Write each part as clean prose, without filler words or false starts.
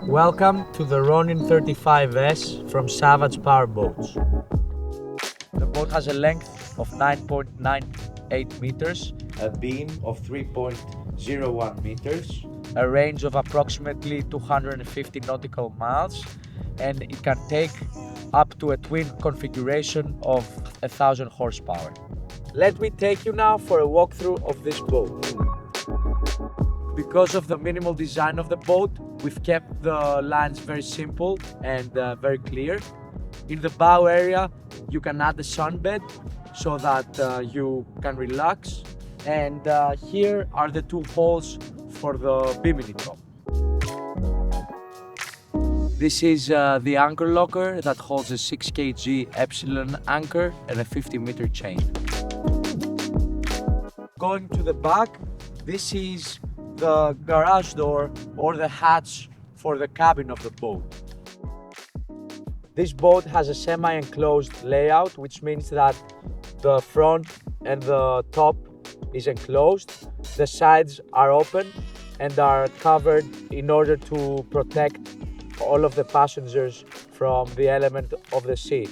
Welcome to the RONIN 35S from SAVAGE Powerboats. The boat has a length of 9.98 meters, a beam of 3.01 meters, a range of approximately 250 nautical miles, and it can take up to a twin configuration of 1000 horsepower. Let me take you now for a walkthrough of this boat. Because of the minimal design of the boat, we've kept the lines very simple and very clear. In the bow area, you can add the sunbed so that you can relax. And here are the two holes for the bimini top. This is the anchor locker that holds a 6 kg epsilon anchor and a 50-meter chain. Going to the back, this is the garage door or the hatch for the cabin of the boat. This boat has a semi-enclosed layout, which means that the front and the top is enclosed. The sides are open and are covered in order to protect all of the passengers from the element of the sea.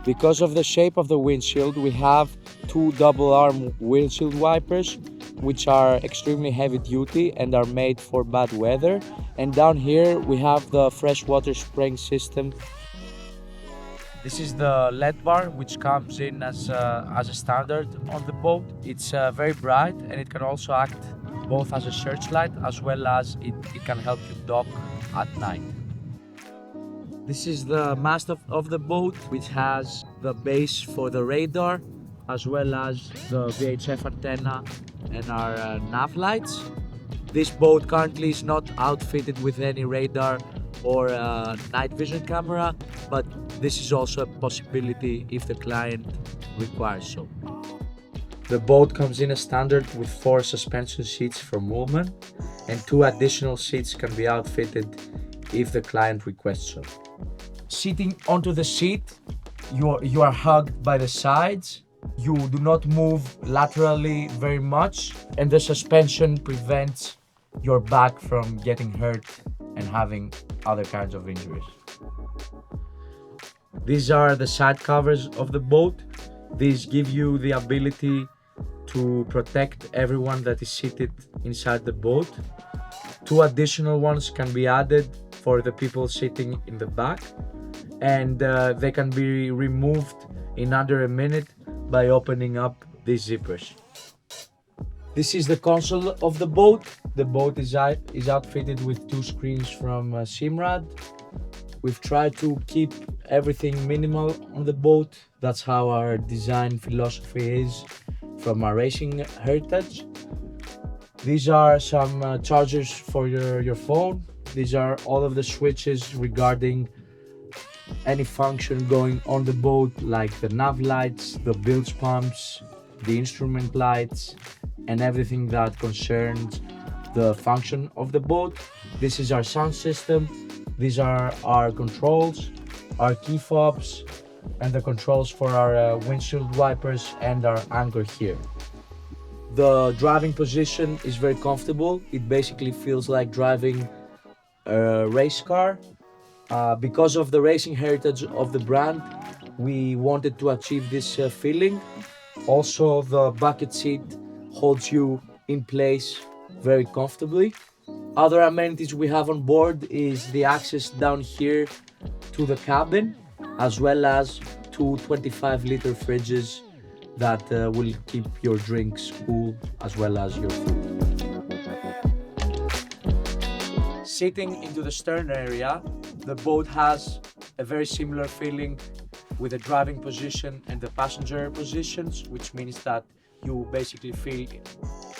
Because of the shape of the windshield, we have two double-arm windshield wipers, which are extremely heavy duty and are made for bad weather. And down here we have the freshwater spraying system. This is the LED bar, which comes in as a standard on the boat. It's very bright and it can also act both as a searchlight as well as it can help you dock at night. This is the mast of the boat, which has the base for the radar as well as the VHF antenna and our nav lights. This boat currently is not outfitted with any radar or night vision camera, but this is also a possibility if the client requires so. The boat comes in a standard with 4 suspension seats for movement, and 2 additional seats can be outfitted if the client requests so. Sitting onto the seat, you are hugged by the sides. You do not move laterally very much, and the suspension prevents your back from getting hurt and having other kinds of injuries. These are the side covers of the boat. These give you the ability to protect everyone that is seated inside the boat. 2 additional ones can be added for the people sitting in the back, and they can be removed in under a minute by opening up these zippers. This is the console of the boat. The boat is outfitted with 2 screens from Simrad. We've tried to keep everything minimal on the boat. That's how our design philosophy is from our racing heritage. These are some chargers for your phone. These are all of the switches regarding any function going on the boat, like the nav lights, the bilge pumps, the instrument lights, and everything that concerns the function of the boat. This is our sound system. These are our controls, our key fobs, and the controls for our windshield wipers and our anchor here. The driving position is very comfortable. It basically feels like driving a race car. Because of the racing heritage of the brand, we wanted to achieve this feeling. Also, the bucket seat holds you in place very comfortably. Other amenities we have on board is the access down here to the cabin, as well as 2 25-liter fridges that will keep your drinks cool as well as your food. Sitting into the stern area, the boat has a very similar feeling with the driving position and the passenger positions, which means that you basically feel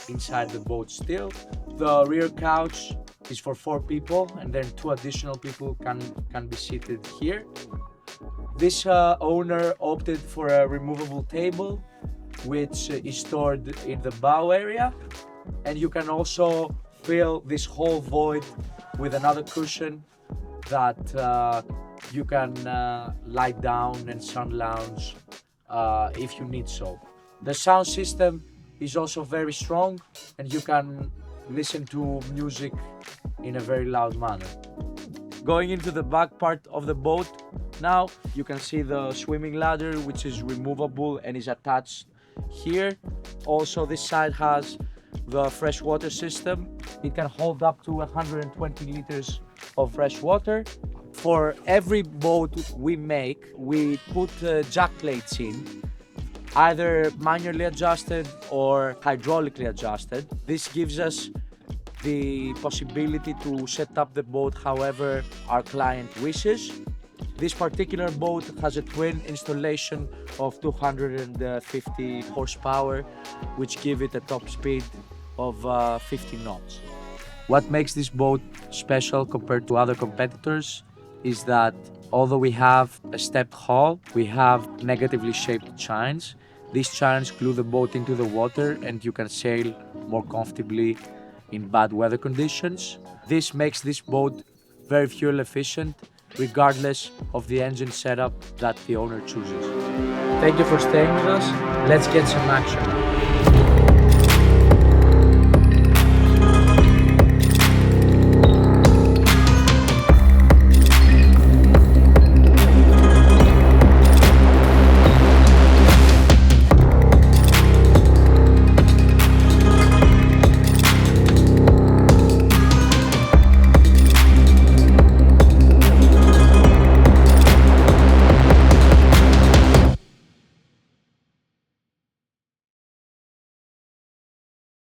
inside the boat still. The rear couch is for 4 people, and then 2 additional people can be seated here. This owner opted for a removable table, which is stored in the bow area, and you can also fill this whole void with another cushion that you can lie down and sun lounge if you need so. The sound system is also very strong, and you can listen to music in a very loud manner. Going into the back part of the boat, now you can see the swimming ladder, which is removable and is attached here. Also, this side has the freshwater system. It can hold up to 120 liters of fresh water. For every boat we make, we put jack plates in, either manually adjusted or hydraulically adjusted. This gives us the possibility to set up the boat however our client wishes. This particular boat has a twin installation of 250 horsepower, which give it a top speed of 50 knots. What makes this boat special compared to other competitors is that although we have a stepped hull, we have negatively shaped chines. These chines glue the boat into the water and you can sail more comfortably in bad weather conditions. This makes this boat very fuel efficient regardless of the engine setup that the owner chooses. Thank you for staying with us. Let's get some action.